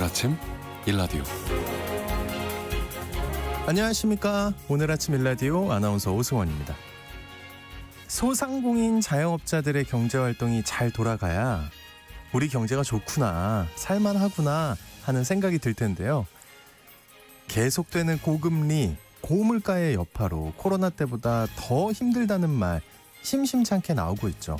아침 일라디오. 안녕하십니까. 오늘 아침 일라디오 아나운서 오승원입니다. 소상공인 자영업자들의 경제활동이 잘 돌아가야 우리 경제가 좋구나, 살만하구나 하는 생각이 들 텐데요. 계속되는 고금리, 고물가의 여파로 코로나 때보다 더 힘들다는 말 심심찮게 나오고 있죠.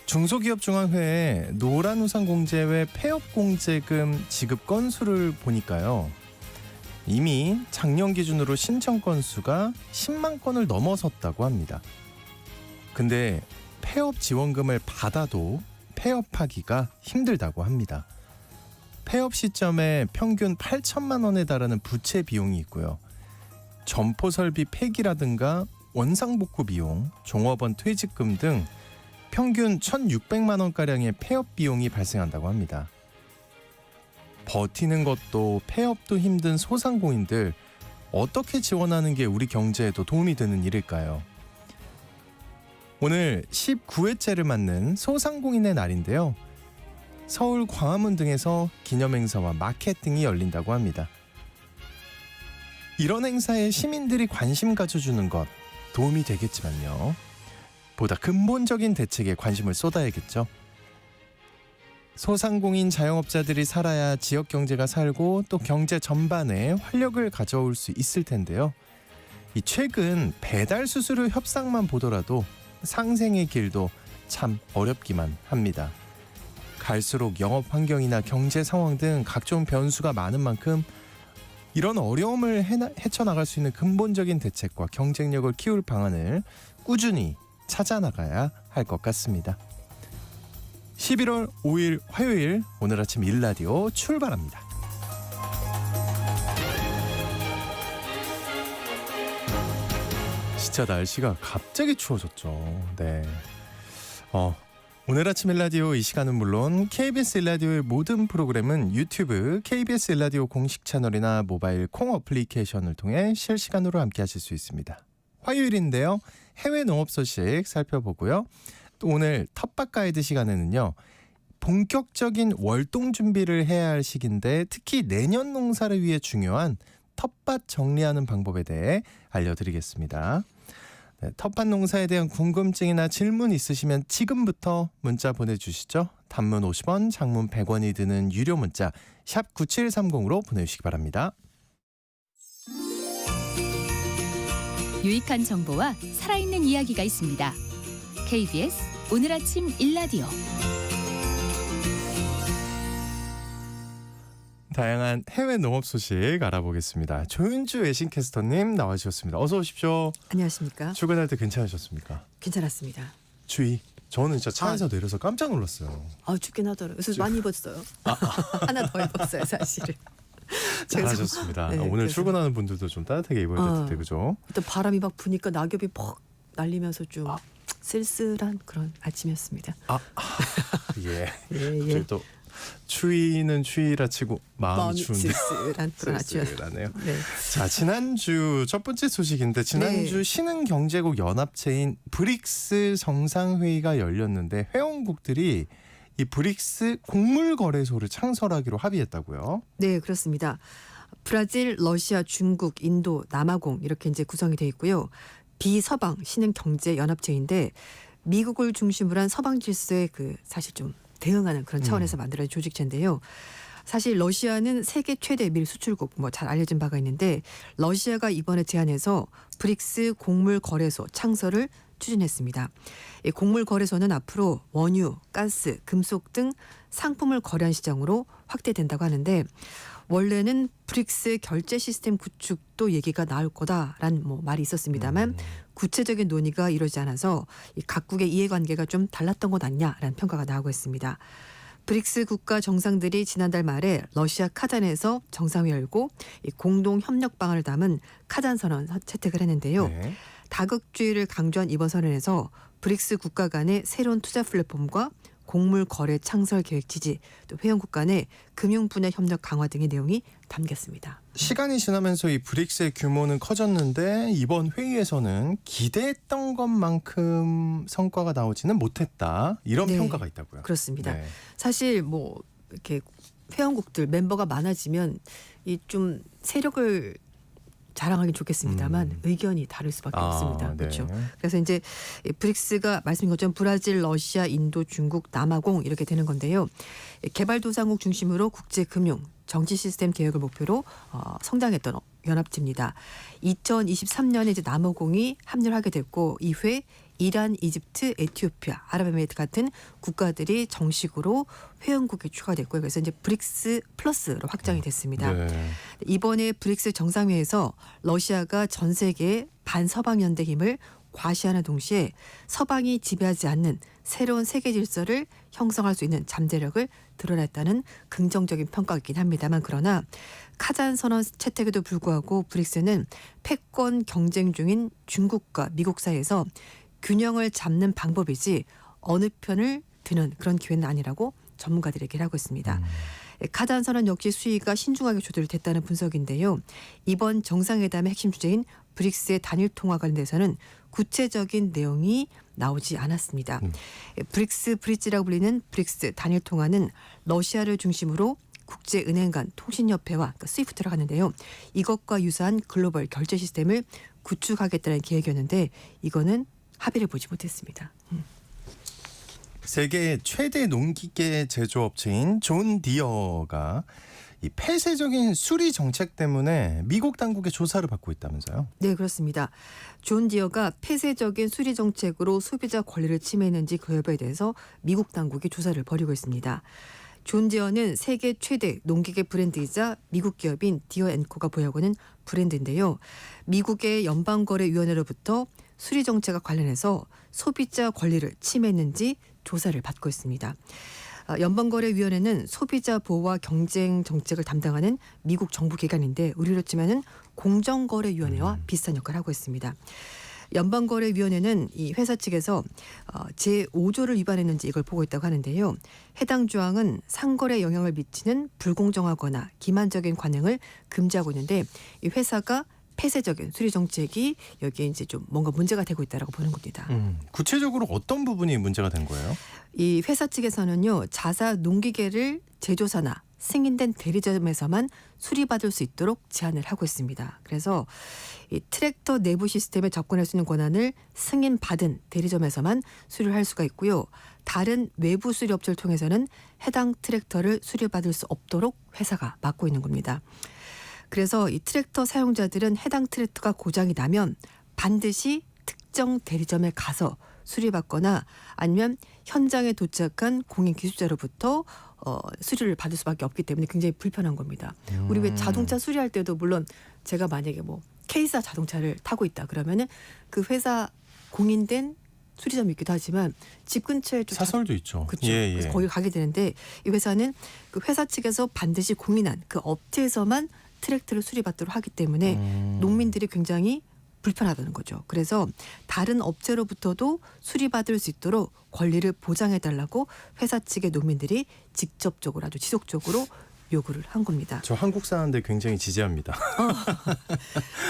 중소기업중앙회의 노란우산공제회 폐업공제금 지급 건수를 보니까요. 이미 작년 기준으로 신청 건수가 10만 건을 넘어섰다고 합니다. 근데 폐업 지원금을 받아도 폐업하기가 힘들다고 합니다. 폐업 시점에 평균 8천만 원에 달하는 부채 비용이 있고요. 점포 설비 폐기라든가 원상복구 비용, 종업원 퇴직금 등 평균 1,600만 원가량의 폐업 비용이 발생한다고 합니다. 버티는 것도 폐업도 힘든 소상공인들 어떻게 지원하는 게 우리 경제에도 도움이 되는 일일까요? 오늘 19회째를 맞는 소상공인의 날인데요. 서울 광화문 등에서 기념행사와 마케팅이 열린다고 합니다. 이런 행사에 시민들이 관심 가져주는 것 도움이 되겠지만요. 보다 근본적인 대책에 관심을 쏟아야겠죠. 소상공인 자영업자들이 살아야 지역 경제가 살고 또 경제 전반에 활력을 가져올 수 있을 텐데요. 이 최근 배달 수수료 협상만 보더라도 상생의 길도 참 어렵기만 합니다. 갈수록 영업 환경이나 경제 상황 등 각종 변수가 많은 만큼 이런 어려움을 헤쳐나갈 수 있는 근본적인 대책과 경쟁력을 키울 방안을 꾸준히 찾아나가야 할 것 같습니다. 11월 5일 화요일 오늘 아침 일라디오 출발합니다. 진짜 날씨가 갑자기 추워졌죠. 네. 오늘 아침 일라디오 이 시간은 물론 KBS 일라디오의 모든 프로그램은 유튜브 KBS 일라디오 공식 채널이나 모바일 콩 어플리케이션을 통해 실시간으로 함께하실 수 있습니다. 화요일인데요. 해외 농업 소식 살펴보고요. 또 오늘 텃밭 가이드 시간에는요. 본격적인 월동 준비를 해야 할 시기인데 특히 내년 농사를 위해 중요한 텃밭 정리하는 방법에 대해 알려드리겠습니다. 네, 텃밭 농사에 대한 궁금증이나 질문 있으시면 지금부터 문자 보내주시죠. 단문 50원, 장문 100원이 드는 유료 문자 샵 9730으로 보내주시기 바랍니다. 유익한 정보와 살아있는 이야기가 있습니다. KBS 오늘 아침 일라디오. 다양한 해외 농업 소식 알아보겠습니다. 조윤주 외신캐스터님 나와주셨습니다. 어서 오십시오. 안녕하십니까. 출근할 때 괜찮으셨습니까? 괜찮았습니다. 주의. 저는 진짜 차에서 내려서 깜짝 놀랐어요. 춥긴 하더라고요. 그래서 많이 입었어요. 하나 더 입었어요, 사실은. 잘하셨습니다. 네, 오늘 그래서. 출근하는 분들도 좀 따뜻하게 입어야 될 텐데, 그죠? 또 바람이 막 부니까 낙엽이 퍽 날리면서 좀 쓸쓸한 그런 아침이었습니다. 예. 예. 또 추위는 추위라 치고 마음이 추운데 쓸쓸한 그런 아침이었어요. 쓸쓸하네요. 네. 자, 지난주 첫 번째 소식인데 지난주 네. 신흥경제국 연합체인 브릭스 정상회의가 열렸는데 회원국들이 이 브릭스 곡물거래소를 창설하기로 합의했다고요. 네, 그렇습니다. 브라질, 러시아, 중국, 인도, 남아공 이렇게 이제 구성이 돼 있고요. 비서방 신흥경제연합체인데 미국을 중심으로 한 서방 질서에 사실 좀 대응하는 그런 차원에서 만들어진 조직체인데요. 사실 러시아는 세계 최대 밀 수출국 잘 알려진 바가 있는데 러시아가 이번에 제안해서 브릭스 곡물거래소 창설을 추진했습니다. 이 곡물거래소는 앞으로 원유, 가스, 금속 등 상품을 거래한 시장으로 확대된다고 하는데 원래는 브릭스 결제 시스템 구축도 얘기가 나올 거다라는 말이 있었습니다만 구체적인 논의가 이루어지지 않아서 이 각국의 이해관계가 좀 달랐던 것 아니냐라는 평가가 나오고 있습니다. 브릭스 국가 정상들이 지난달 말에 러시아 카잔에서 정상회 열고 이 공동 협력 방안을 담은 카잔 선언 채택을 했는데요. 네. 다극주의를 강조한 이번 선언에서 브릭스 국가 간의 새로운 투자 플랫폼과 곡물 거래 창설 계획 지지, 또 회원국 간의 금융 분야 협력 강화 등의 내용이 담겼습니다. 시간이 지나면서 이 브릭스의 규모는 커졌는데 이번 회의에서는 기대했던 것만큼 성과가 나오지는 못했다. 이런 네, 평가가 있다고요. 그렇습니다. 네. 사실 이렇게 회원국들 멤버가 많아지면 이 좀 세력을 자랑하긴 좋겠습니다만 의견이 다를 수밖에 없습니다. 네. 그렇죠. 그래서 이제 이 브릭스가 말씀인 것처럼 브라질, 러시아, 인도, 중국, 남아공 이렇게 되는 건데요. 개발도상국 중심으로 국제금융, 정치 시스템 개혁을 목표로 성장했던 연합체입니다. 2023년에 이제 남아공이 합류를 하게 됐고 이후에 이란, 이집트, 에티오피아, 아랍에미리트 같은 국가들이 정식으로 회원국에 추가됐고요. 그래서 이제 브릭스 플러스로 확장이 됐습니다. 네. 이번에 브릭스 정상회에서 러시아가 전 세계의 반서방 연대 힘을 과시하는 동시에 서방이 지배하지 않는 새로운 세계 질서를 형성할 수 있는 잠재력을 드러냈다는 긍정적인 평가가 있긴 합니다만 그러나 카잔 선언 채택에도 불구하고 브릭스는 패권 경쟁 중인 중국과 미국 사이에서 균형을 잡는 방법이지 어느 편을 드는 그런 기회는 아니라고 전문가들이 얘기를 하고 있습니다. 카잔 선언 역시 수위가 신중하게 조절됐다는 분석인데요. 이번 정상회담의 핵심 주제인 브릭스의 단일 통화 관련돼서는 구체적인 내용이 나오지 않았습니다. 브릭스 브릿지라고 불리는 브릭스 단일 통화는 러시아를 중심으로 국제은행 간 통신협회와 그러니까 스위프트라고 하는데요. 이것과 유사한 글로벌 결제 시스템을 구축하겠다는 계획이었는데 이거는 합의를 보지 못했습니다. 세계 최대 농기계 제조업체인 존 디어가 이 폐쇄적인 수리 정책 때문에 미국 당국의 조사를 받고 있다면서요? 네, 그렇습니다. 존 디어가 폐쇄적인 수리 정책으로 소비자 권리를 침해했는지 그 여부에 대해서 미국 당국이 조사를 벌이고 있습니다. 존 디어는 세계 최대 농기계 브랜드이자 미국 기업인 디어앤코가 보유하고는 브랜드인데요. 미국의 연방거래위원회로부터 수리 정책과 관련해서 소비자 권리를 침해했는지 조사를 받고 있습니다. 연방거래위원회는 소비자 보호와 경쟁 정책을 담당하는 미국 정부 기관인데 우리로 치면은 공정거래위원회와 비슷한 역할을 하고 있습니다. 연방거래위원회는 이 회사 측에서 제5조를 위반했는지 이걸 보고 있다고 하는데요. 해당 조항은 상거래에 영향을 미치는 불공정하거나 기만적인 관행을 금지하고 있는데 이 회사가 폐쇄적인 수리 정책이 여기에 이제 좀 뭔가 문제가 되고 있다라고 보는 겁니다. 구체적으로 어떤 부분이 문제가 된 거예요? 이 회사 측에서는요. 자사 농기계를 제조사나 승인된 대리점에서만 수리받을 수 있도록 제한을 하고 있습니다. 그래서 이 트랙터 내부 시스템에 접근할 수 있는 권한을 승인받은 대리점에서만 수리를 할 수가 있고요. 다른 외부 수리 업체를 통해서는 해당 트랙터를 수리받을 수 없도록 회사가 막고 있는 겁니다. 그래서 이 트랙터 사용자들은 해당 트랙터가 고장이 나면 반드시 특정 대리점에 가서 수리받거나 아니면 현장에 도착한 공인 기술자로부터 수리를 받을 수밖에 없기 때문에 굉장히 불편한 겁니다. 우리 왜 자동차 수리할 때도 물론 제가 만약에 뭐 K사 자동차를 타고 있다 그러면은 그 회사 공인된 수리점이 있기도 하지만 집 근처에 좀 사설도 있죠. 그렇죠. 그래서 거기 가게 되는데 이 회사는 그 회사 측에서 반드시 공인한 그 업체에서만 트랙터를 수리받도록 하기 때문에 농민들이 굉장히 불편하다는 거죠. 그래서 다른 업체로부터도 수리받을 수 있도록 권리를 보장해달라고 회사 측의 농민들이 직접적으로 아주 지속적으로 요구를 한 겁니다. 저 한국 사람들 굉장히 지지합니다.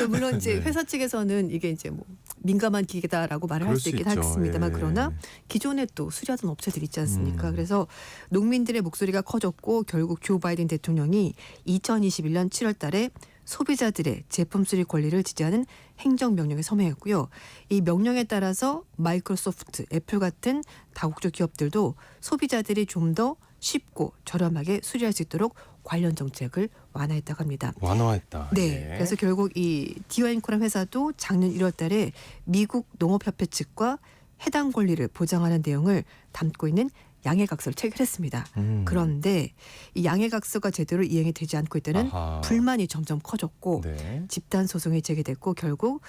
물론 이제 네. 회사 측에서는 이게 이제 뭐 민감한 기계다라고 말을 할 그럴 수 수 있긴 있죠. 하겠습니다만 예. 그러나 기존에 또 수리하던 업체들이 있지 않습니까? 그래서 농민들의 목소리가 커졌고 결국 조 바이든 대통령이 2021년 7월 달에 소비자들의 제품 수리 권리를 지지하는 행정명령에 서명했고요. 이 명령에 따라서 마이크로소프트, 애플 같은 다국적 기업들도 소비자들이 좀 더 쉽고 저렴하게 수리할 수 있도록 관련 정책을 완화했다고 합니다. 완화했다. 네. 예. 그래서 결국 이 디어앤코란 회사도 작년 1월 달에 미국 농업협회 측과 해당 권리를 보장하는 내용을 담고 있는 양해각서를 체결했습니다. 그런데 이 양해각서가 제대로 이행이 되지 않고 있다는 아하. 불만이 점점 커졌고 네. 집단 소송이 제기됐고 결국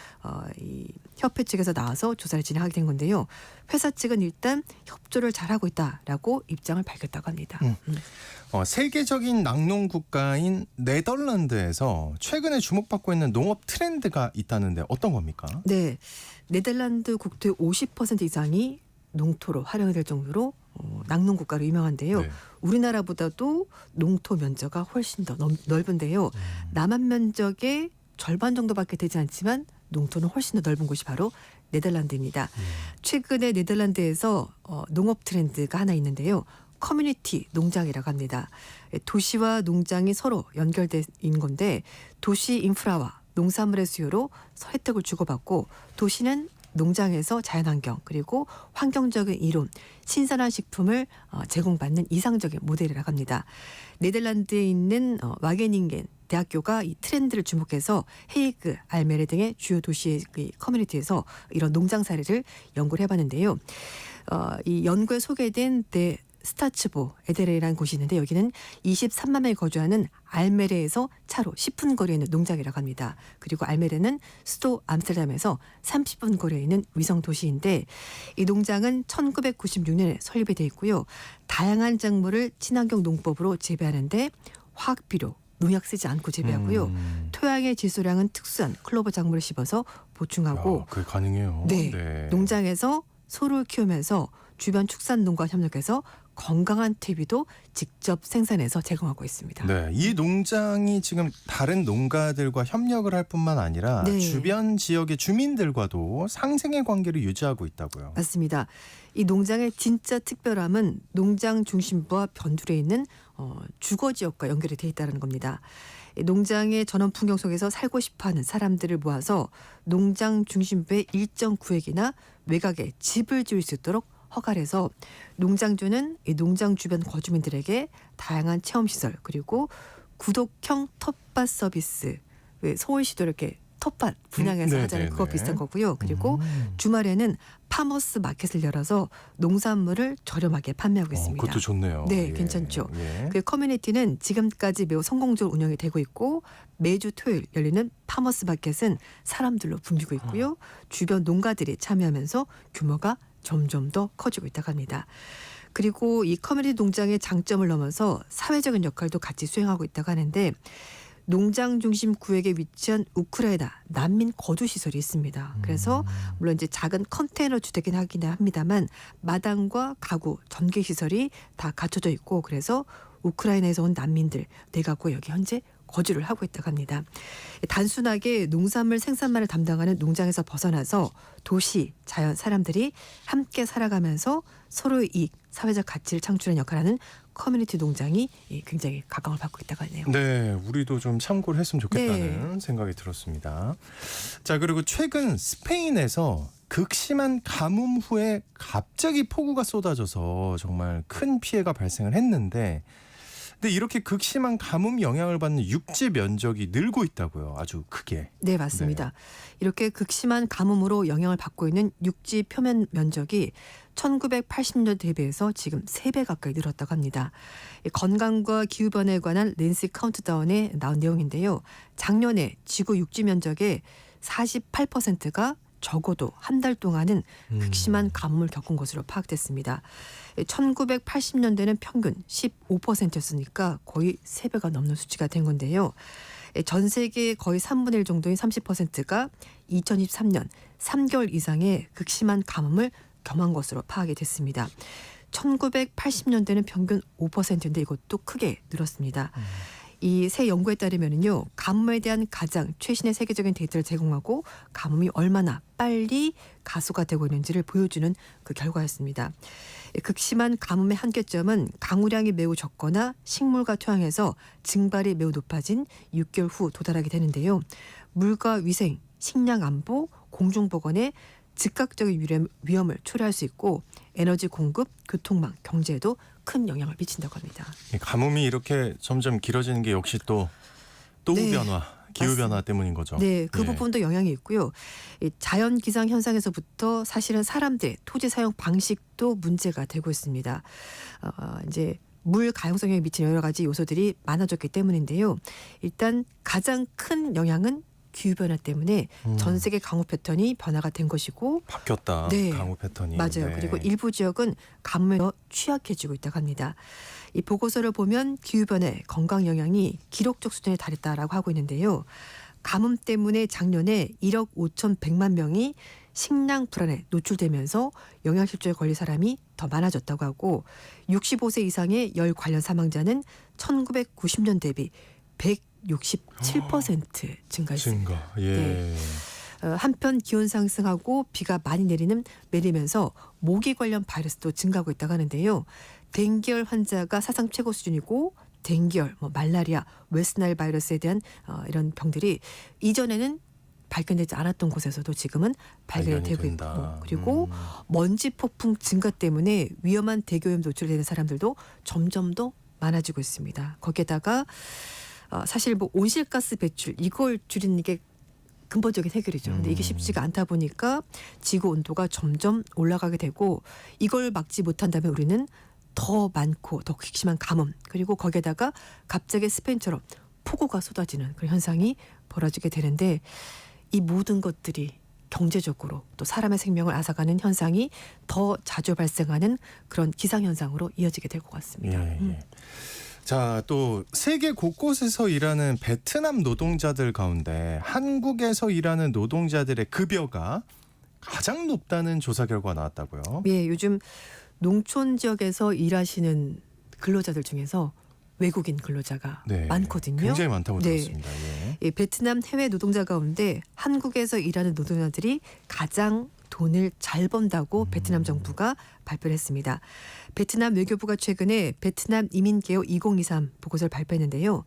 이 협회 측에서 나와서 조사를 진행하게 된 건데요. 회사 측은 일단 협조를 잘하고 있다라고 입장을 밝혔다고 합니다. 세계적인 낙농 국가인 네덜란드에서 최근에 주목받고 있는 농업 트렌드가 있다는데 어떤 겁니까? 네, 네덜란드 국토의 50% 이상이 농토로 활용이 될 정도로 낙농 국가로 유명한데요. 네. 우리나라보다도 농토 면적가 훨씬 더 넓은데요. 남한 면적의 절반 정도밖에 되지 않지만 농토는 훨씬 더 넓은 곳이 바로 네덜란드입니다. 최근에 네덜란드에서 농업 트렌드가 하나 있는데요. 커뮤니티 농장이라고 합니다. 도시와 농장이 서로 연결된 건데 도시 인프라와 농산물의 수요로 혜택을 주고받고 도시는 농장에서 자연환경 그리고 환경적인 이론, 신선한 식품을 제공받는 이상적인 모델이라고 합니다. 네덜란드에 있는 와게닝겐 대학교가 이 트렌드를 주목해서 헤이그, 알메르 등의 주요 도시의 커뮤니티에서 이런 농장 사례를 연구를 해봤는데요. 이 연구에 소개된 스타츠보 에데레라는 곳이 있는데 여기는 23만 명이 거주하는 알메르에서 차로 10분 거리에 있는 농장이라고 합니다. 그리고 알메르는 수도 암스테르담에서 30분 거리에 있는 위성 도시인데 이 농장은 1996년에 설립이 돼 있고요. 다양한 작물을 친환경 농법으로 재배하는데 화학 비료, 농약 쓰지 않고 재배하고요. 토양의 질소량은 특수한 클로버 작물을 씹어서 보충하고 그게 가능해요. 네. 농장에서 소를 키우면서 주변 축산농가와 협력해서 건강한 퇴비도 직접 생산해서 제공하고 있습니다. 네, 이 농장이 지금 다른 농가들과 협력을 할 뿐만 아니라 네. 주변 지역의 주민들과도 상생의 관계를 유지하고 있다고요. 맞습니다. 이 농장의 진짜 특별함은 농장 중심부와 변두리에 있는 주거 지역과 연결이 돼 있다는 겁니다. 이 농장의 전원 풍경 속에서 살고 싶어하는 사람들을 모아서 농장 중심부의 일정 구역이나 외곽에 집을 지을 수 있도록 허가를 해서 농장주는 이 농장 주변 거주민들에게 다양한 체험시설 그리고 구독형 텃밭 서비스, 왜 서울시도 이렇게 텃밭 분양해서 하자는 그거 비슷한 거고요. 그리고 주말에는 파머스 마켓을 열어서 농산물을 저렴하게 판매하고 있습니다. 그것도 좋네요. 네, 예. 괜찮죠. 예. 그 커뮤니티는 지금까지 매우 성공적으로 운영이 되고 있고 매주 토요일 열리는 파머스 마켓은 사람들로 붐비고 있고요. 주변 농가들이 참여하면서 규모가 점점 더 커지고 있다고 합니다. 그리고 이 커뮤니티 농장의 장점을 넘어서 사회적인 역할도 같이 수행하고 있다고 하는데 농장 중심 구역에 위치한 우크라이나 난민 거주 시설이 있습니다. 그래서 물론 이제 작은 컨테이너 주택이긴 하긴 합니다만 마당과 가구, 전기 시설이 다 갖춰져 있고 그래서 우크라이나에서 온 난민들 4가구 여기 현재 거주를 하고 있다고 합니다. 단순하게 농산물 생산만을 담당하는 농장에서 벗어나서 도시, 자연, 사람들이 함께 살아가면서 서로의 이익, 사회적 가치를 창출하는 역할을 하는 커뮤니티 농장이 굉장히 각광을 받고 있다고 하네요. 네, 우리도 좀 참고를 했으면 좋겠다는 생각이 들었습니다. 자, 그리고 최근 스페인에서 극심한 가뭄 후에 갑자기 폭우가 쏟아져서 정말 큰 피해가 발생을 했는데 근데 이렇게 극심한 가뭄 영향을 받는 육지 면적이 늘고 있다고요. 아주 크게. 네, 맞습니다. 이렇게 극심한 가뭄으로 영향을 받고 있는 육지 표면 면적이 1980년 대비해서 지금 3배 가까이 늘었다고 합니다. 건강과 기후변화에 관한 랜시 카운트다운에 나온 내용인데요. 작년에 지구 육지 면적의 48%가 적어도 한 달 동안은 극심한 가뭄을 겪은 것으로 파악됐습니다. 1980년대는 평균 15%였으니까 거의 3배가 넘는 수치가 된 건데요. 전 세계의 거의 3분의 1 정도인 30%가 2023년 3개월 이상의 극심한 가뭄을 경험한 것으로 파악이 됐습니다. 1980년대는 평균 5%인데 이것도 크게 늘었습니다. 이 새 연구에 따르면요, 가뭄에 대한 가장 최신의 세계적인 데이터를 제공하고 가뭄이 얼마나 빨리 가수가 되고 있는지를 보여주는 그 결과였습니다. 극심한 가뭄의 한계점은 강우량이 매우 적거나 식물과 토양에서 증발이 매우 높아진 6개월 후 도달하게 되는데요. 물과 위생, 식량 안보, 공중보건에 즉각적인 위험을 초래할 수 있고 에너지 공급, 교통망, 경제에도 큰 영향을 미친다고 합니다. 가뭄이 이렇게 점점 길어지는 게 역시 또 네, 변화, 기후 변화 때문인 거죠. 네, 그 예. 부분도 영향이 있고요. 이 자연 기상 현상에서부터 사실은 사람들 토지 사용 방식도 문제가 되고 있습니다. 이제 물 가용성에 미치는 여러 가지 요소들이 많아졌기 때문인데요. 일단 가장 큰 영향은 기후변화 때문에 전 세계 강우 패턴이 변화가 된 것이고 바뀌었다. 네, 강우 패턴이. 맞아요. 네. 그리고 일부 지역은 가뭄에 더 취약해지고 있다고 합니다. 이 보고서를 보면 기후변화의 건강 영향이 기록적 수준에 달했다라고 하고 있는데요. 가뭄 때문에 작년에 1억 5,100만 명이 식량 불안에 노출되면서 영양실조에 걸린 사람이 더 많아졌다고 하고 65세 이상의 열 관련 사망자는 1990년 대비 167% 증가했습니다. 증가. 예. 네. 한편 기온 상승하고 비가 많이 내리면서 모기 관련 바이러스도 증가하고 있다고 하는데요. 댕기열 환자가 사상 최고 수준이고 댕기열, 말라리아, 웨스트나일 바이러스에 대한 이런 병들이 이전에는 발견되지 않았던 곳에서도 지금은 발견이 되고 있고 그리고 먼지 폭풍 증가 때문에 위험한 대기오염 노출되는 사람들도 점점 더 많아지고 있습니다. 거기에다가 사실 온실가스 배출 이걸 줄이는 게 근본적인 해결이죠. 근데 이게 쉽지가 않다 보니까 지구 온도가 점점 올라가게 되고 이걸 막지 못한다면 우리는 더 많고 더 극심한 가뭄 그리고 거기에다가 갑자기 스페인처럼 폭우가 쏟아지는 그런 현상이 벌어지게 되는데 이 모든 것들이 경제적으로 또 사람의 생명을 앗아가는 현상이 더 자주 발생하는 그런 기상현상으로 이어지게 될 것 같습니다. 예. 자, 또 세계 곳곳에서 일하는 베트남 노동자들 가운데 한국에서 일하는 노동자들의 급여가 가장 높다는 조사 결과가 나왔다고요. 예, 요즘 농촌 지역에서 일하시는 근로자들 중에서 외국인 근로자가 네, 많거든요. 굉장히 많다고 네. 들었습니다. 예. 예, 베트남 해외 노동자 가운데 한국에서 일하는 노동자들이 가장 돈을 잘 번다고 베트남 정부가 발표를 했습니다. 베트남 외교부가 최근에 베트남 이민개혁 2023 보고서를 발표했는데요.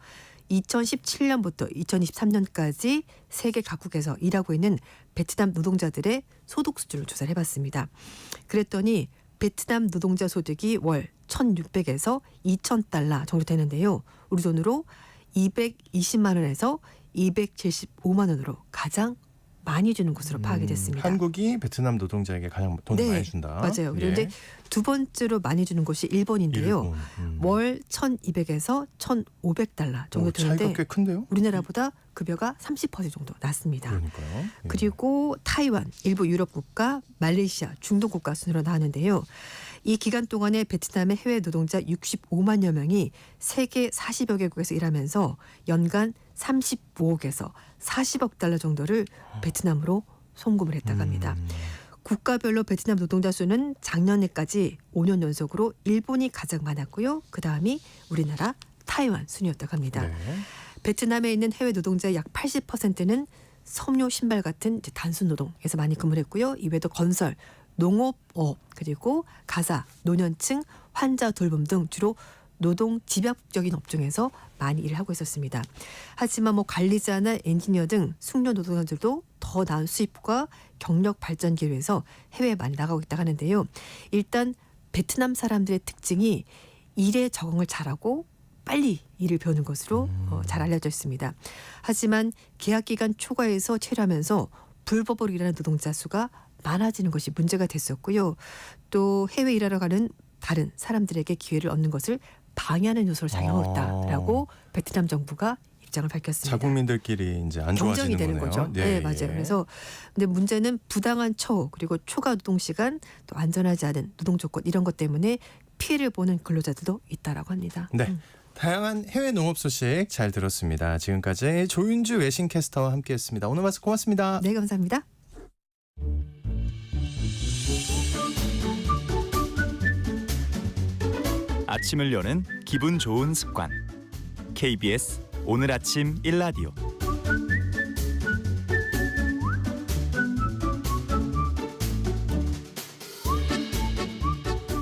2017년부터 2023년까지 세계 각국에서 일하고 있는 베트남 노동자들의 소득 수준을 조사를 해봤습니다. 그랬더니 베트남 노동자 소득이 월 1,600에서 2,000달러 정도 되는데요. 우리 돈으로 220만 원에서 275만 원으로 가장 많이 주는 곳으로 파악이 됐습니다. 한국이 베트남 노동자에게 가장 돈을 네, 많이 준다. 맞아요. 그런데 예. 두 번째로 많이 주는 곳이 일본인데요. 일본. 월 1,200에서 1,500달러 정도 차이가 되는데 꽤 큰데요? 우리나라보다 급여가 30% 정도 낮습니다. 그러니까요. 예. 그리고 타이완, 일부 유럽 국가, 말레이시아, 중동 국가 순으로 나왔는데요. 이 기간 동안에 베트남의 해외 노동자 65만여 명이 세계 40여 개국에서 일하면서 연간 35억에서 40억 달러 정도를 베트남으로 송금을 했다고 합니다. 국가별로 베트남 노동자 수는 작년에까지 5년 연속으로 일본이 가장 많았고요. 그다음이 우리나라, 타이완 순이었다고 합니다. 네. 베트남에 있는 해외 노동자의 약 80%는 섬유 신발 같은 이제 단순 노동에서 많이 근무를 했고요. 이외에도 건설, 농업업, 그리고 가사, 노년층, 환자 돌봄 등 주로 노동 집약적인 업종에서 많이 일을 하고 있었습니다. 하지만 관리자나 엔지니어 등 숙련 노동자들도 더 나은 수입과 경력 발전 기회에서 해외에 많이 나가고 있다고 하는데요. 일단 베트남 사람들의 특징이 일에 적응을 잘하고 빨리 일을 배우는 것으로 잘 알려져 있습니다. 하지만 계약 기간 초과해서 체류하면서 불법으로 일하는 노동자 수가 많아지는 것이 문제가 됐었고요. 또 해외 일하러 가는 다른 사람들에게 기회를 얻는 것을 방해하는 요소로 작용하고 있다라고 베트남 정부가 입장을 밝혔습니다. 자국민들끼리 이제 안 경쟁이 좋아지는 되는 거네요. 거죠. 네, 맞아요. 그래서 근데 문제는 부당한 처우 그리고 초과 노동 시간 또 안전하지 않은 노동 조건 이런 것 때문에 피해를 보는 근로자들도 있다라고 합니다. 네. 다양한 해외 농업 소식 잘 들었습니다. 지금까지 조윤주 외신캐스터와 함께했습니다. 오늘 말씀 고맙습니다. 네, 감사합니다. 아침을 여는 기분 좋은 습관. KBS 오늘 아침 일라디오.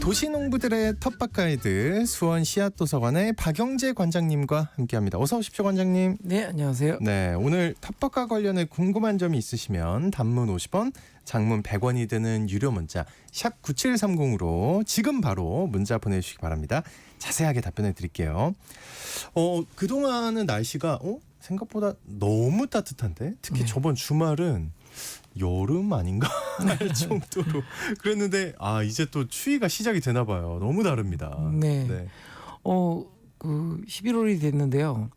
도시농부들의 텃밭 가이드 수원 씨앗도서관의 박영재 관장님과 함께합니다. 어서 오십시오, 관장님. 네, 안녕하세요. 네, 오늘 텃밭과 관련해 궁금한 점이 있으시면 단문 50원, 장문 100원이 드는 유료 문자 샵 9730으로 지금 바로 문자 보내주시기 바랍니다. 자세하게 답변해 드릴게요. 그동안은 날씨가 생각보다 너무 따뜻한데 특히 네. 저번 주말은 여름 아닌가 할 정도로 그랬는데 이제 또 추위가 시작이 되나 봐요. 너무 다릅니다. 네. 네. 11월이 됐는데요.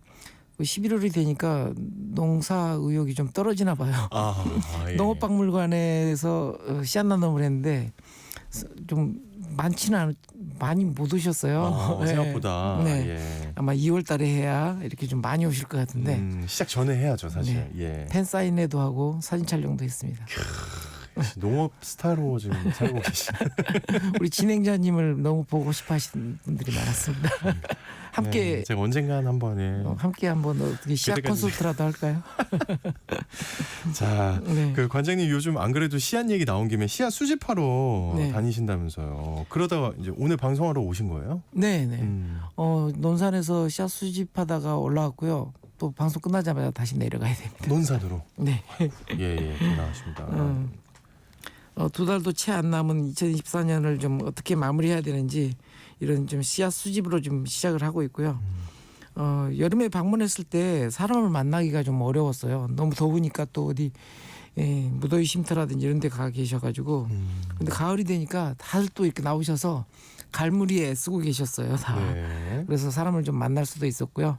11월이 되니까 농사 의욕이 좀 떨어지나 봐요. 예. 농업박물관에서 씨앗 나눔을 했는데 좀 많이 못 오셨어요. 네. 생각보다 네. 예. 아마 2월 달에 해야 이렇게 좀 많이 오실 것 같은데 시작 전에 해야죠, 사실. 네. 예. 팬 사인회도 하고 사진 촬영도 했습니다. 농업 스타로 지금 살고 계시네요. 우리 진행자님을 너무 보고 싶어하시는 분들이 많았습니다. 함께 네, 제가 언젠간 한번 함께 한번 어떻게 씨앗 그때까지- 콘서트라도 할까요? 자, 네. 그 관장님 요즘 안 그래도 씨앗 얘기 나온 김에 씨앗 수집하러 네. 다니신다면서요. 그러다가 이제 오늘 방송하러 오신 거예요? 네, 네. 음. 논산에서 씨앗 수집하다가 올라왔고요. 또 방송 끝나자마자 다시 내려가야 됩니다. 논산으로. 네. 예, 고생하십니다. 두 달도 채 안 남은 2024년을 좀 어떻게 마무리해야 되는지 이런 좀 씨앗 수집으로 좀 시작을 하고 있고요. 여름에 방문했을 때 사람을 만나기가 좀 어려웠어요. 너무 더우니까 또 어디 무더위 쉼터라든지 이런 데 가 계셔가지고 근데 가을이 되니까 다들 또 이렇게 나오셔서 갈무리에 애쓰고 계셨어요. 다. 네. 그래서 사람을 좀 만날 수도 있었고요.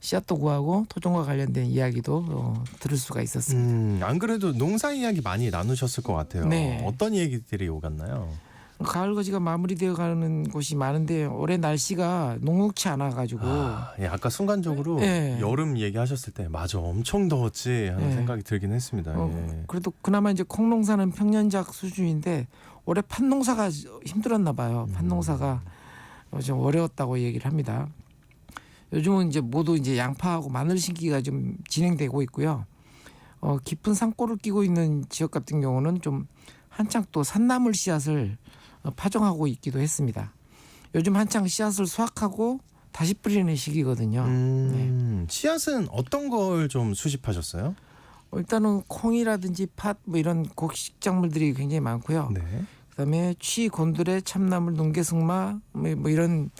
씨앗도 구하고 토종과 관련된 이야기도 들을 수가 있었습니다. 안 그래도 농사 이야기 많이 나누셨을 것 같아요. 네. 어떤 얘기들이 오갔나요? 가을 거지가 마무리되어 가는 곳이 많은데 올해 날씨가 녹록치 않아 가지고 아까 순간적으로 네. 여름 얘기하셨을 때 맞아 엄청 더웠지 하는 네. 생각이 들긴 했습니다. 예. 그래도 그나마 이제 콩농사는 평년작 수준인데 올해 팥농사가 힘들었나 봐요. 팥농사가 좀 어려웠다고 얘기를 합니다. 요즘은 이제 모두 이제 양파하고 마늘 심기가 좀 진행되고 있고요. 깊은 산골을 끼고 있는 지역 같은 경우는 좀 한창 또 산나물 씨앗을 파종하고 있기도 했습니다. 요즘 한창 씨앗을 수확하고 다시 뿌리는 시기거든요. 씨앗은 어떤 걸 좀 수집하셨어요? 일단은 콩이라든지 팥 뭐 이런 곡식작물들이 굉장히 많고요. 네. 그다음에 취, 곤드레, 참나물, 눈개승마 뭐 이런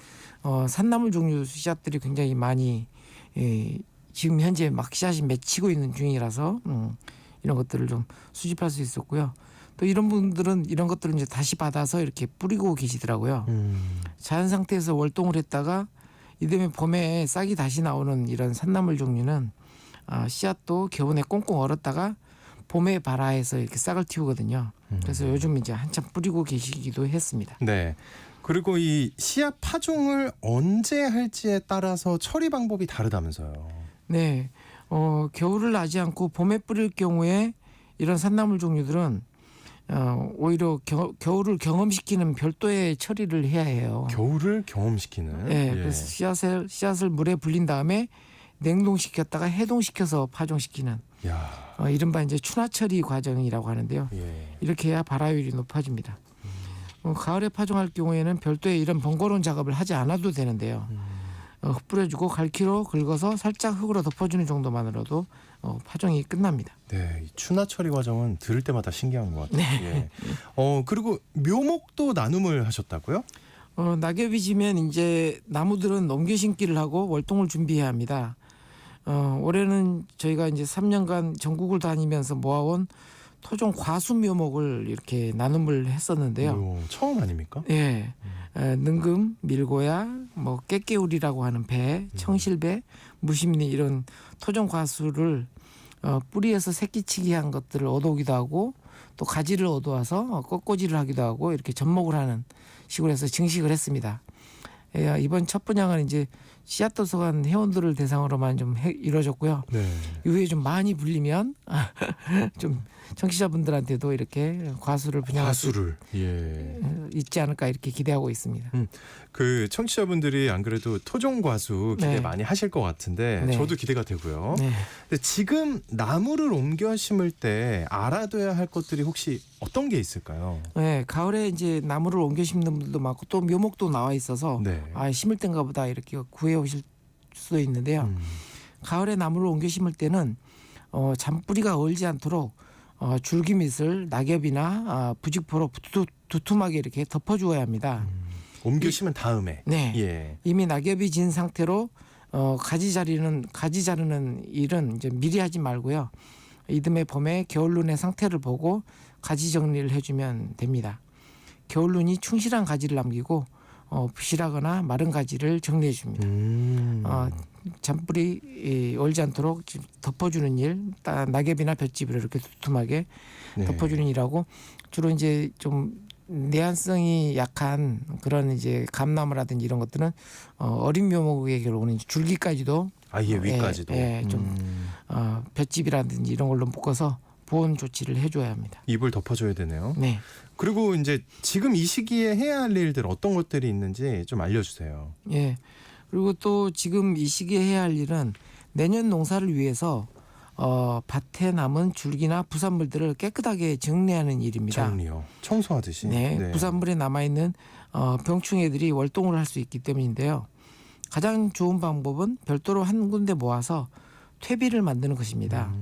산나물 종류 씨앗들이 굉장히 많이 지금 현재 막 씨앗이 맺히고 있는 중이라서 이런 것들을 좀 수집할 수 있었고요. 또 이런 분들은 이런 것들을 이제 다시 받아서 이렇게 뿌리고 계시더라고요. 자연 상태에서 월동을 했다가 이듬해 봄에 싹이 다시 나오는 이런 산나물 종류는 씨앗도 겨우내 꽁꽁 얼었다가 봄에 발아해서 이렇게 싹을 틔우거든요. 그래서 요즘 이제 한참 뿌리고 계시기도 했습니다. 네. 그리고 이 씨앗 파종을 언제 할지에 따라서 처리 방법이 다르다면서요. 네, 겨울을 나지 않고 봄에 뿌릴 경우에 이런 산나물 종류들은 오히려 겨울을 경험시키는 별도의 처리를 해야 해요. 겨울을 경험시키는. 네, 예. 그래서 씨앗을 물에 불린 다음에 냉동시켰다가 해동시켜서 파종시키는 야. 이른바 이제 추나 처리 과정이라고 하는데요. 예. 이렇게 해야 발화율이 높아집니다. 가을에 파종할 경우에는 별도의 이런 번거로운 작업을 하지 않아도 되는데요. 흙 뿌려주고 갈퀴로 긁어서 살짝 흙으로 덮어주는 정도만으로도 파종이 끝납니다. 네, 이 추나 처리 과정은 들을 때마다 신기한 것 같아요. 예. 그리고 묘목도 나눔을 하셨다고요? 낙엽이 지면 이제 나무들은 옮겨 심기를 하고 월동을 준비해야 합니다. 올해는 저희가 이제 3년간 전국을 다니면서 모아온 토종 과수 묘목을 이렇게 나눔을 했었는데요. 처음 아닙니까? 예, 능금, 밀고야, 뭐 깨깨울이라고 하는 배, 청실배, 무심리 이런 토종 과수를 뿌리에서 새끼치기 한 것들을 얻어오기도 하고 또 가지를 얻어와서 꺾꽂이를 하기도 하고 이렇게 접목을 하는 식으로 해서 증식을 했습니다. 이번 첫 분양은 이제 씨앗도서관 회원들을 대상으로만 좀 이루어졌고요. 네. 이후에 좀 많이 불리면 좀 청취자분들한테도 이렇게 과수를 분양할 수 과수를 있지 않을까 이렇게 기대하고 있습니다. 그 청취자분들이 안 그래도 토종 과수 기대 네. 많이 하실 것 같은데 네. 저도 기대가 되고요. 네. 근데 지금 나무를 옮겨 심을 때 알아둬야 할 것들이 혹시 어떤 게 있을까요? 네, 가을에 이제 나무를 옮겨 심는 분들도 많고 또 묘목도 나와 있어서 네. 심을 땐가 보다 이렇게 구해 오실 수도 있는데요. 가을에 나무를 옮겨 심을 때는 잔뿌리가 얼지 않도록 줄기밑을 낙엽이나 부직포로 두툼하게 이렇게 덮어주어야 합니다. 옮겨 심은 다음에. 네. 예. 이미 낙엽이 진 상태로 가지 자르는 일은 이제 미리 하지 말고요. 이듬해 봄에 겨울눈의 상태를 보고 가지 정리를 해주면 됩니다. 겨울눈이 충실한 가지를 남기고 부실하거나 마른 가지를 정리해 줍니다. 잔뿌리 얼지 않도록 덮어주는 일, 낙엽이나 볏짚으로 이렇게 두툼하게 네. 덮어주는 일하고 주로 이제 좀 내한성이 약한 그런 이제 감나무라든지 이런 것들은 어린 묘목의 경우는 줄기까지도 아예 위까지도. 좀 볏짚이라든지 이런 걸로 묶어서 보온 조치를 해줘야 합니다. 입을 덮어줘야 되네요. 네. 그리고 이제 지금 이 시기에 해야 할 일들 어떤 것들이 있는지 좀 알려주세요. 예. 그리고 또 지금 이 시기에 해야 할 일은 내년 농사를 위해서 밭에 남은 줄기나 부산물들을 깨끗하게 정리하는 일입니다. 정리요. 청소하듯이. 네. 부산물에 남아 있는 병충해들이 월동을 할 수 있기 때문인데요. 가장 좋은 방법은 별도로 한 군데 모아서 퇴비를 만드는 것입니다.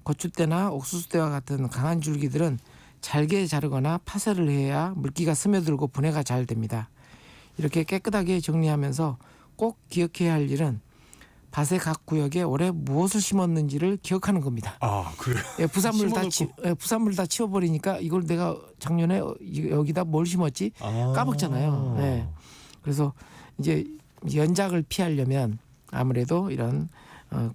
고추대나 옥수수대와 같은 강한 줄기들은 잘게 자르거나 파쇄를 해야 물기가 스며들고 분해가 잘 됩니다. 이렇게 깨끗하게 정리하면서 꼭 기억해야 할 일은 밭의 각 구역에 올해 무엇을 심었는지를 기억하는 겁니다. 아, 그래요? 예, 부산물 다 치워버리니까 이걸 내가 작년에 여기다 뭘 심었지 까먹잖아요. 네. 그래서 이제 연작을 피하려면 아무래도 이런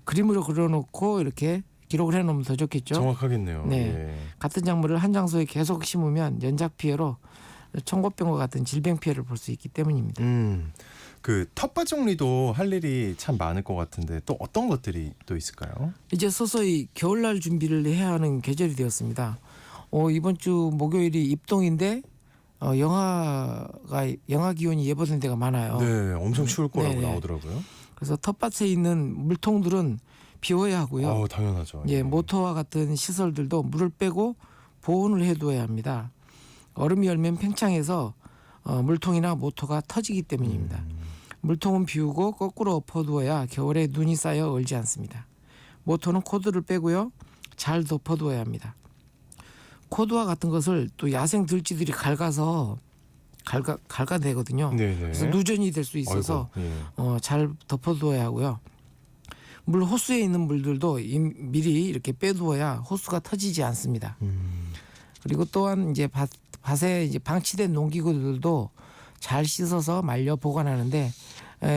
그림으로 그려놓고 이렇게 기록을 해놓으면 더 좋겠죠. 정확하겠네요. 네. 예. 같은 작물을 한 장소에 계속 심으면 연작 피해로 청고병과 같은 질병 피해를 볼 수 있기 때문입니다. 그 텃밭 정리도 할 일이 참 많을 것 같은데 또 어떤 것들이 또 있을까요? 이제 서서히 겨울날 준비를 해야 하는 계절이 되었습니다. 이번 주 목요일이 입동인데 영하 기온이 예보된 데가 많아요. 네, 엄청 추울 거라고 네네. 나오더라고요. 그래서 텃밭에 있는 물통들은 비워야 하고요. 당연하죠. 예, 모터와 같은 시설들도 물을 빼고 보온을 해두어야 합니다. 얼음이 얼면 팽창해서 물통이나 모터가 터지기 때문입니다. 물통은 비우고 거꾸로 엎어두어야 겨울에 눈이 쌓여 얼지 않습니다. 모터는 코드를 빼고요. 잘 덮어두어야 합니다. 코드와 같은 것을 또 야생 들쥐들이 갉아내거든요. 네네. 그래서 누전이 될 수 있어서 아이고, 예. 잘 덮어두어야 하고요. 물 호수에 있는 물들도 미리 이렇게 빼두어야 호수가 터지지 않습니다. 그리고 또한 이제 밭에 이제 방치된 농기구들도 잘 씻어서 말려 보관하는데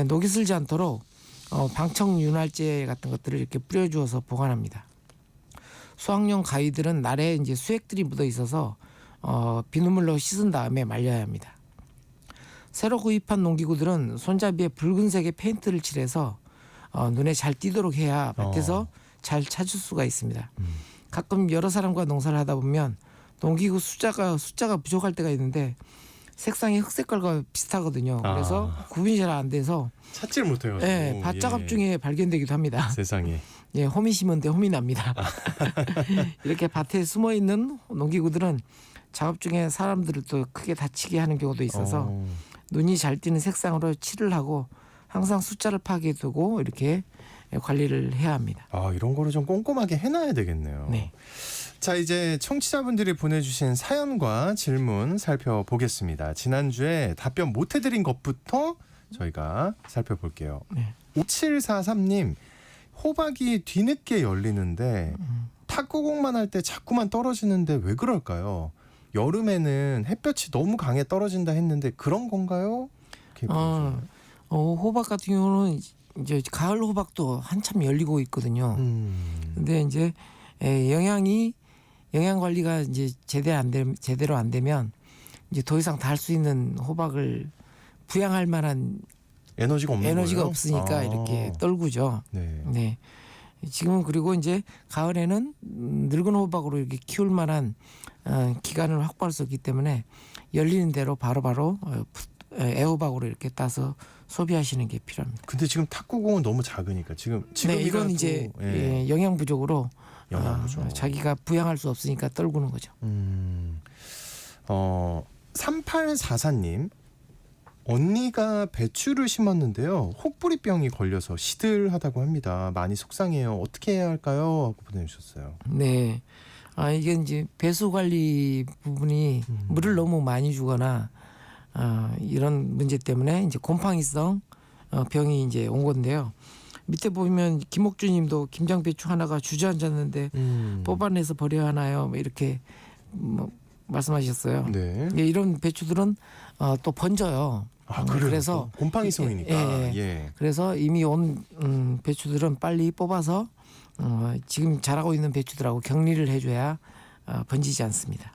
녹이 슬지 않도록 방청 윤활제 같은 것들을 이렇게 뿌려주어서 보관합니다. 수확용 가위들은 날에 이제 수액들이 묻어 있어서 비눗물로 씻은 다음에 말려야 합니다. 새로 구입한 농기구들은 손잡이에 붉은색의 페인트를 칠해서 눈에 잘 띄도록 해야 밭에서 잘 찾을 수가 있습니다. 가끔 여러 사람과 농사를 하다 보면 농기구 숫자가 부족할 때가 있는데 색상이 흑색깔과 비슷하거든요. 그래서 구분이 잘 안 돼서 찾지를 못해가지고. 예, 밭작업 중에 발견되기도 합니다. 세상에. 예, 홈이 심은데 홈이 납니다. 이렇게 밭에 숨어 있는 농기구들은 작업 중에 사람들을 또 크게 다치게 하는 경우도 있어서 눈이 잘 띄는 색상으로 칠을 하고 항상 숫자를 파악해두고 이렇게 관리를 해야 합니다. 이런 거를 좀 꼼꼼하게 해놔야 되겠네요. 네. 자, 이제 청취자분들이 보내주신 사연과 질문 살펴보겠습니다. 지난주에 답변 못 해드린 것부터 저희가 살펴볼게요. 네. 5743님, 호박이 뒤늦게 열리는데 탁구공만 할 때 자꾸만 떨어지는데 왜 그럴까요? 여름에는 햇볕이 너무 강해 떨어진다 했는데 그런 건가요? 이렇게 보내주세요. 호박 같은 경우는 이제 가을 호박도 한참 열리고 있거든요. 근데 이제 영양 관리가 이제 제대로 안 되면 이제 더 이상 달 수 있는 호박을 부양할 만한 에너지가 없으니까 이렇게 떨구죠. 네. 네. 지금은 그리고 이제 가을에는 늙은 호박으로 이렇게 키울 만한 기간을 확보할 수 없기 때문에 열리는 대로 바로바로 애호박으로 이렇게 따서 소비하시는 게 필요합니다. 근데 지금 탁구공은 너무 작으니까 지금 네, 이건 이제 영양 부족으로 자기가 부양할 수 없으니까 떨구는 거죠. 3844님, 언니가 배추를 심었는데요. 혹부리병이 걸려서 시들하다고 합니다. 많이 속상해요. 어떻게 해야 할까요? 하고 보내주셨어요. 네. 이게 이제 배수 관리 부분이 물을 너무 많이 주거나 이런 문제 때문에 이제 곰팡이성 병이 이제 온 건데요. 밑에 보면 김옥주님도 김장 배추 하나가 주저앉았는데 뽑아내서 버려야 하나요? 뭐 이렇게 말씀하셨어요. 네. 예, 이런 배추들은 또 번져요. 그래서 곰팡이성이니까. 예. 그래서 이미 온 배추들은 빨리 뽑아서 지금 자라고 있는 배추들하고 격리를 해줘야 번지지 않습니다.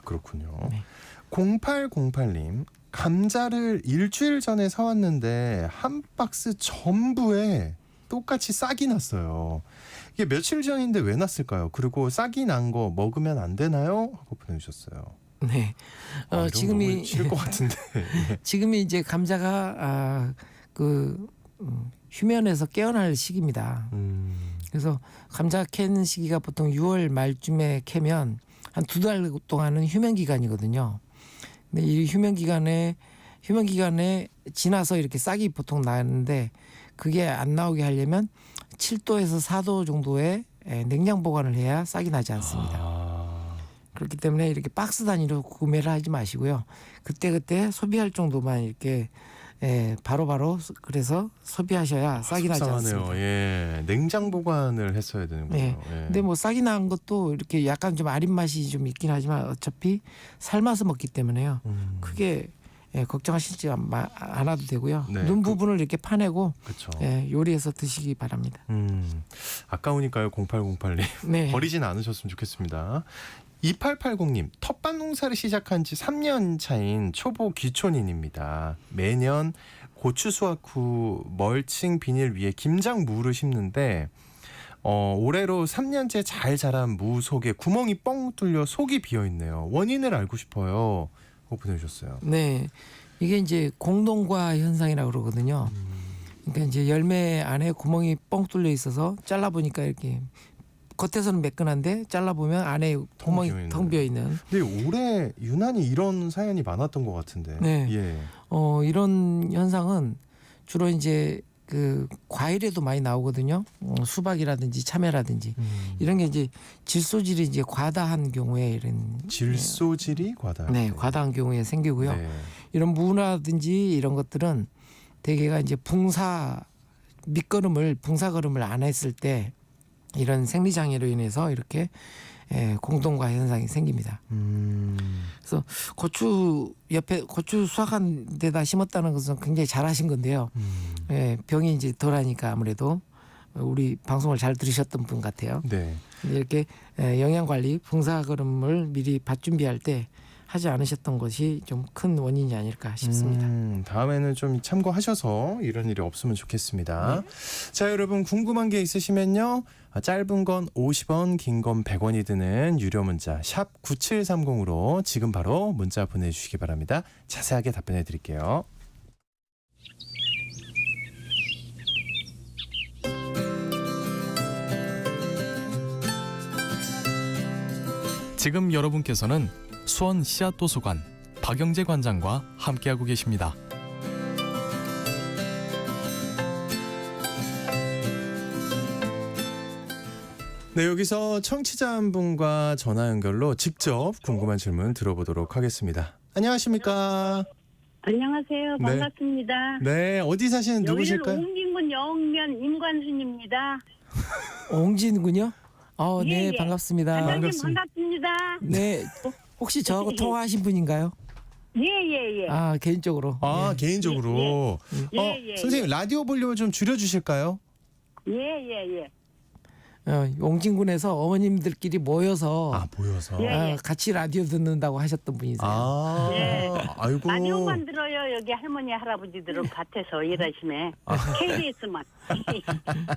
그렇군요. 네. 0808님, 감자를 일주일 전에 사왔는데 한 박스 전부에 똑같이 싹이 났어요. 이게 며칠 전인데 왜 났을까요? 그리고 싹이 난 거 먹으면 안 되나요? 하고 보내주셨어요. 네. 지금이 싫을 것 같은데. 예. 지금이 이제 감자가 휴면에서 깨어날 시기입니다. 그래서 감자 캐는 시기가 보통 6월 말쯤에 캐면 한 2달 동안은 휴면 기간이거든요. 근데 이 휴면 기간에 지나서 이렇게 싹이 보통 나는데 그게 안 나오게 하려면 7도에서 4도 정도의 냉장 보관을 해야 싹이 나지 않습니다. 그렇기 때문에 이렇게 박스 단위로 구매를 하지 마시고요. 그때그때 소비할 정도만 이렇게 바로바로 그래서 소비하셔야 싹이 나지 않습니다. 예, 냉장 보관을 했어야 되는군요. 네. 예. 근데 뭐 싹이 난 것도 이렇게 약간 좀 아린 맛이 좀 있긴 하지만 어차피 삶아서 먹기 때문에요. 크게 걱정하시지 않아도 되고요. 네, 눈 부분을 이렇게 파내고 그렇죠. 요리해서 드시기 바랍니다. 아까우니까요. 0808님 네. 버리진 않으셨으면 좋겠습니다. 2880님 텃밭 농사를 시작한 지 3년 차인 초보 귀촌인입니다. 매년 고추 수확 후 멀칭 비닐 위에 김장 무를 심는데 올해로 3년째 잘 자란 무 속에 구멍이 뻥 뚫려 속이 비어 있네요. 원인을 알고 싶어요. 하고 보내주셨어요. 네, 이게 이제 공동과 현상이라고 그러거든요. 그러니까 이제 열매 안에 구멍이 뻥 뚫려 있어서 잘라 보니까 이렇게 겉에서는 매끈한데 잘라 보면 안에 구멍이 텅 비어 있는. 근데 올해 유난히 이런 사연이 많았던 것 같은데. 네. 예. 이런 현상은 주로 이제 그 과일에도 많이 나오거든요. 수박이라든지 참외라든지 이런 게 이제 질소질이 이제 과다한 경우에 이런 질소질이 과다. 네, 과다한 경우에 생기고요. 네. 이런 무라든지 이런 것들은 대개가 이제 붕사 걸음을 안 했을 때 이런 생리장애로 인해서 이렇게 공동과 현상이 생깁니다. 그래서 고추 수확한 데다 심었다는 것은 굉장히 잘하신 건데요. 병이 이제 덜하니까 아무래도 우리 방송을 잘 들으셨던 분 같아요. 네. 이렇게 영양 관리, 붕사 걸음을 미리 밭 준비할 때 하지 않으셨던 것이 좀 큰 원인이 아닐까 싶습니다. 다음에는 좀 참고하셔서 이런 일이 없으면 좋겠습니다. 자, 여러분 궁금한 게 있으시면요. 짧은 건 50원, 긴 건 100원이 드는 유료 문자 샵 9730으로 지금 바로 문자 보내주시기 바랍니다. 자세하게 답변해 드릴게요. 지금 여러분께서는 수원 씨앗도서관 박영재 관장과 함께하고 계십니다. 네, 여기서 청취자 한 분과 전화 연결로 직접 궁금한 질문 들어보도록 하겠습니다. 안녕하십니까? 안녕하세요. 네. 반갑습니다. 네, 어디 사시는 여기는 누구실까요? 옹진군 영면 임관순입니다. 옹진군요? 네, 예. 반갑습니다. 반장님 반갑습니다. 반갑습니다. 네, 혹시 저하고 통화하신 분인가요? 예예예. 개인적으로. 네. 개인적으로. 예. 선생님, 라디오 볼륨을 좀 줄여주실까요? 예예예. 옹진군에서 어머님들끼리 모여서 모여서. 예. 같이 라디오 듣는다고 하셨던 분이세요. 예. 아이고. 라디오만 들어요. 여기 할머니 할아버지들은 밭에서 일하시네. KBS만.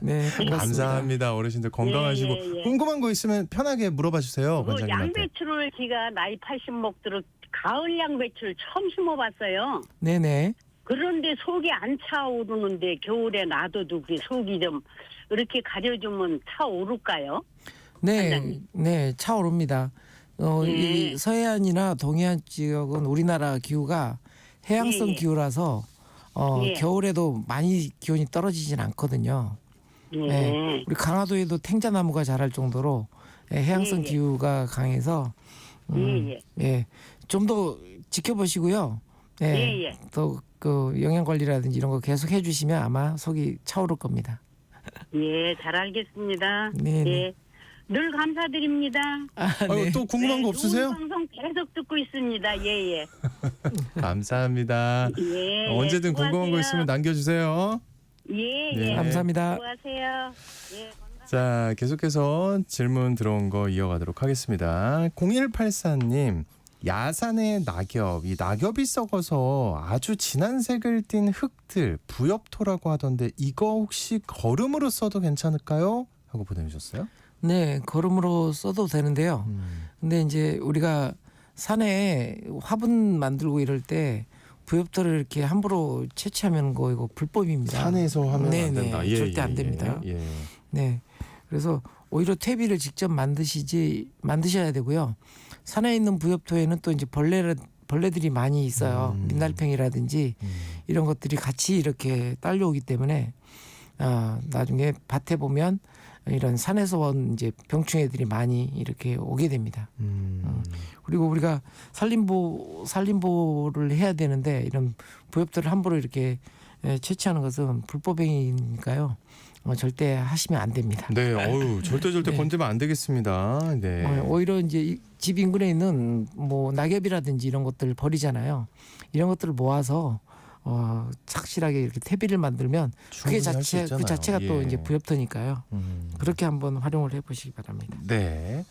네, 반갑습니다. 감사합니다. 어르신들 건강하시고 예. 궁금한 거 있으면 편하게 물어봐 주세요. 그 관장님한테. 양배추를 제가 나이 80 먹도록 가을 양배추를 처음 심어봤어요. 네네. 그런데 속이 안 차오르는데 겨울에 놔둬도 그 속이 좀 이렇게 가려주면 차오를까요? 네, 반장님. 네, 차오릅니다. 이 서해안이나 동해안 지역은 우리나라 기후가 해양성 예. 기후라서 예. 겨울에도 많이 기온이 떨어지진 않거든요. 예. 네, 우리 강화도에도 탱자나무가 자랄 정도로 해양성 예. 기후가 강해서 예. 좀 더 지켜보시고요. 네, 예. 또 그 영양 관리라든지 이런 거 계속 해주시면 아마 속이 차오를 겁니다. 예, 잘 알겠습니다. 네, 네. 예. 늘 감사드립니다. 네. 또 궁금한 거 없으세요? 좋은 방송 계속 듣고 있습니다. 예. 감사합니다. 예. 언제든 궁금한 거 수고하세요. 있으면 남겨주세요. 예. 네. 감사합니다. 수고하세요. 예. 자, 계속해서 질문 들어온 거 이어가도록 하겠습니다. 0184님, 야산의 낙엽, 이 낙엽이 썩어서 아주 진한 색을 띤 흙들, 부엽토라고 하던데 이거 혹시 거름으로 써도 괜찮을까요? 하고 보내주셨어요. 네, 거름으로 써도 되는데요. 근데 이제 우리가 산에 화분 만들고 이럴 때 부엽토를 이렇게 함부로 채취하면 이거 불법입니다. 산에서 하면 네, 안 된다. 네, 절대 안 됩니다. 예. 네, 그래서 오히려 퇴비를 직접 만드셔야 되고요. 산에 있는 부엽토에는 또 이제 벌레들이 많이 있어요. 민달팽이라든지 이런 것들이 같이 이렇게 딸려오기 때문에 나중에 밭에 보면 이런 산에서 온 이제 병충해들이 많이 이렇게 오게 됩니다. 그리고 우리가 산림보를 해야 되는데 이런 부엽토를 함부로 이렇게 채취하는 것은 불법행위니까요. 절대 하시면 안 됩니다. 네, 절대 네. 건드면 안 되겠습니다. 네. 오히려 이제 집 인근에 있는 뭐 낙엽이라든지 이런 것들 버리잖아요. 이런 것들을 모아서 착실하게 이렇게 퇴비를 만들면 그 자체가 또 이제 부엽토니까요. 그렇게 한번 활용을 해보시기 바랍니다. 네.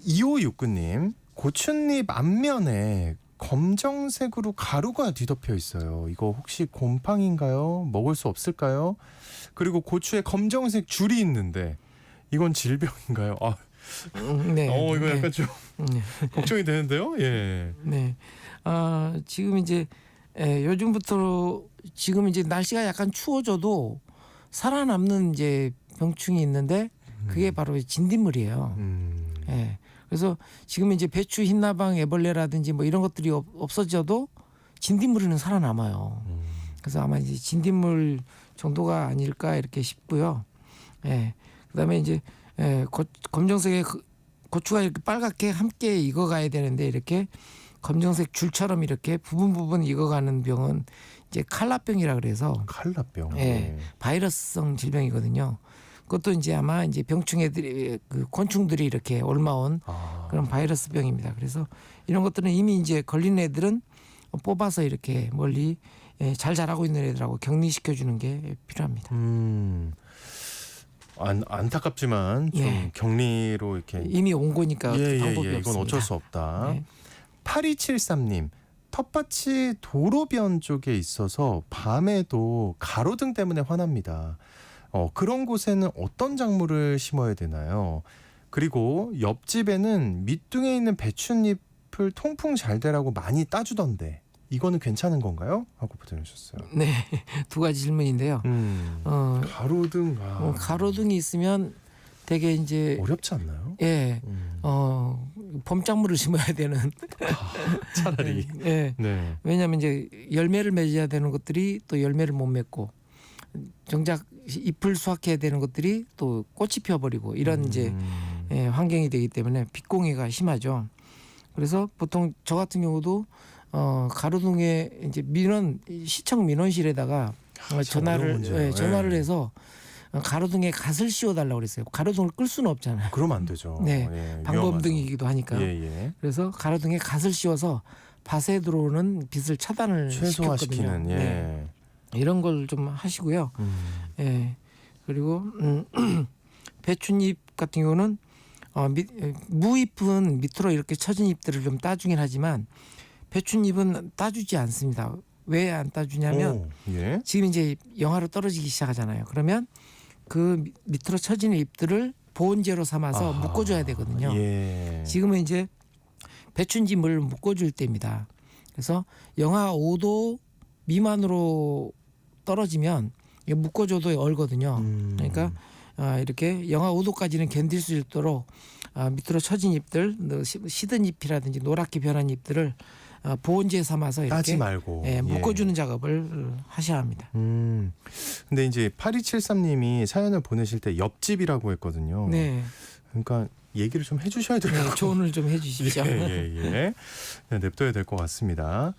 2569님, 고추잎 앞면에 검정색으로 가루가 뒤덮여 있어요. 이거 혹시 곰팡인가요? 먹을 수 없을까요? 그리고 고추에 검정색 줄이 있는데 이건 질병인가요? 네. 이거 약간 좀 네. 걱정이 되는데요. 예. 네. 지금 이제 요즘부터 지금 이제 날씨가 약간 추워져도 살아남는 이제 병충이 있는데 그게 바로 진딧물이에요. 예. 그래서 지금 이제 배추, 흰나방, 애벌레라든지 뭐 이런 것들이 없어져도 진딧물은 살아남아요. 그래서 아마 이제 진딧물 정도가 아닐까 이렇게 싶고요. 예. 그다음에 이제 검정색의 고추가 이렇게 빨갛게 함께 익어가야 되는데 이렇게 검정색 줄처럼 이렇게 부분 익어가는 병은 이제 칼라병이라 그래서 칼라병. 예, 바이러스성 질병이거든요. 그것도 이제 아마 이제 병충해들이 곤충들이 이렇게 옮아온 그런 바이러스병입니다. 그래서 이런 것들은 이미 이제 걸린 애들은 뽑아서 이렇게 멀리 잘 자라고 있는 애들하고 격리시켜 주는 게 필요합니다. 안타깝지만 좀 네. 격리로 이렇게 이미 온 거니까 방법이 없습니다. 이건 어쩔 수 없다. 네. 8273님, 텃밭이 도로변 쪽에 있어서 밤에도 가로등 때문에 화납니다. 그런 곳에는 어떤 작물을 심어야 되나요? 그리고 옆집에는 밑둥에 있는 배춧잎을 통풍 잘 되라고 많이 따주던데 이거는 괜찮은 건가요? 하고 보내주셨어요. 네, 두 가지 질문인데요. 가로등 가로등이 있으면 되게 이제 어렵지 않나요? 예, 봄작물을 심어야 되는 차라리. 예. 네. 왜냐하면 이제 열매를 맺어야 되는 것들이 또 열매를 못 맺고 정작 잎을 수확해야 되는 것들이 또 꽃이 피어버리고 이런 이제 환경이 되기 때문에 빛공해가 심하죠. 그래서 보통 저 같은 경우도 가로등에 이제 시청 민원실에다가 전화를 해서 가로등에 갓을 씌워달라고 그랬어요. 가로등을 끌 수는 없잖아요. 그러면 안 되죠. 네, 예, 방범등이기도 하니까. 예. 그래서 가로등에 갓을 씌워서 밭에 들어오는 빛을 차단을 최소화시키는. 시켰거든요. 예. 네. 이런 걸 좀 하시고요. 예. 그리고 배춧잎 같은 경우는 무잎은 밑으로 이렇게 처진 잎들을 좀 따주긴 하지만 배춧잎은 따주지 않습니다. 왜 안 따주냐면 예. 지금 이제 영하로 떨어지기 시작하잖아요. 그러면 그 밑으로 처진 잎들을 보온재로 삼아서 묶어줘야 되거든요. 예. 지금은 이제 배춧잎을 묶어줄 때입니다. 그래서 영하 5도 미만으로 떨어지면 묶어줘도 얼거든요. 그러니까 이렇게 영하 5도까지는 견딜 수 있도록 밑으로 처진 잎들, 시든 잎이라든지 노랗게 변한 잎들을 보온재 삼아서 이렇게 따지 말고 묶어주는 작업을 하셔야 합니다. 근데 이제 8273님이 사연을 보내실 때 옆집이라고 했거든요. 네, 그러니까 얘기를 좀 해주셔야 돼요. 네, 조언을 좀 해주십시오. 예. 네, 냅둬야 될 것 같습니다.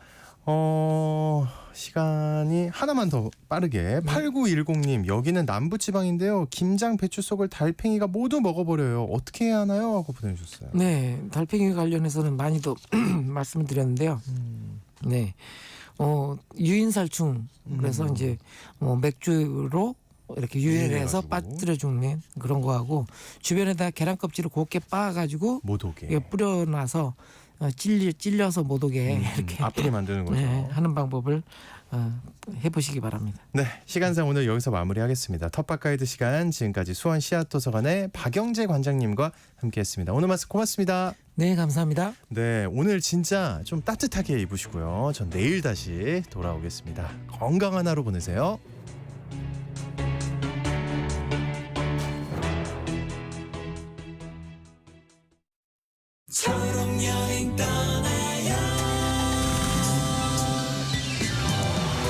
시간이 하나만 더 빠르게 8910님 여기는 남부지방인데요. 김장 배추 속을 달팽이가 모두 먹어버려요. 어떻게 해야 하나요? 하고 보내주셨어요. 네, 달팽이 관련해서는 많이도 말씀을 드렸는데요. 네, 유인살충 그래서 이제 맥주로 이렇게 유인해서 유인해가지고. 빠뜨려 죽는 그런 거하고 주변에다 계란 껍질을 곱게 빻아가지고 못 오게. 이게 뿌려놔서 찔려서 못 오게 이렇게 아프게 만드는 거죠. 네, 하는 방법을 해보시기 바랍니다. 네, 시간상 오늘 여기서 마무리하겠습니다. 텃밭 가이드 시간 지금까지 수원 씨앗도서관의 박영재 관장님과 함께했습니다. 오늘 말씀 고맙습니다. 네, 감사합니다. 네, 오늘 진짜 좀 따뜻하게 입으시고요. 전 내일 다시 돌아오겠습니다. 건강한 하루 보내세요. 초록 여행 떠나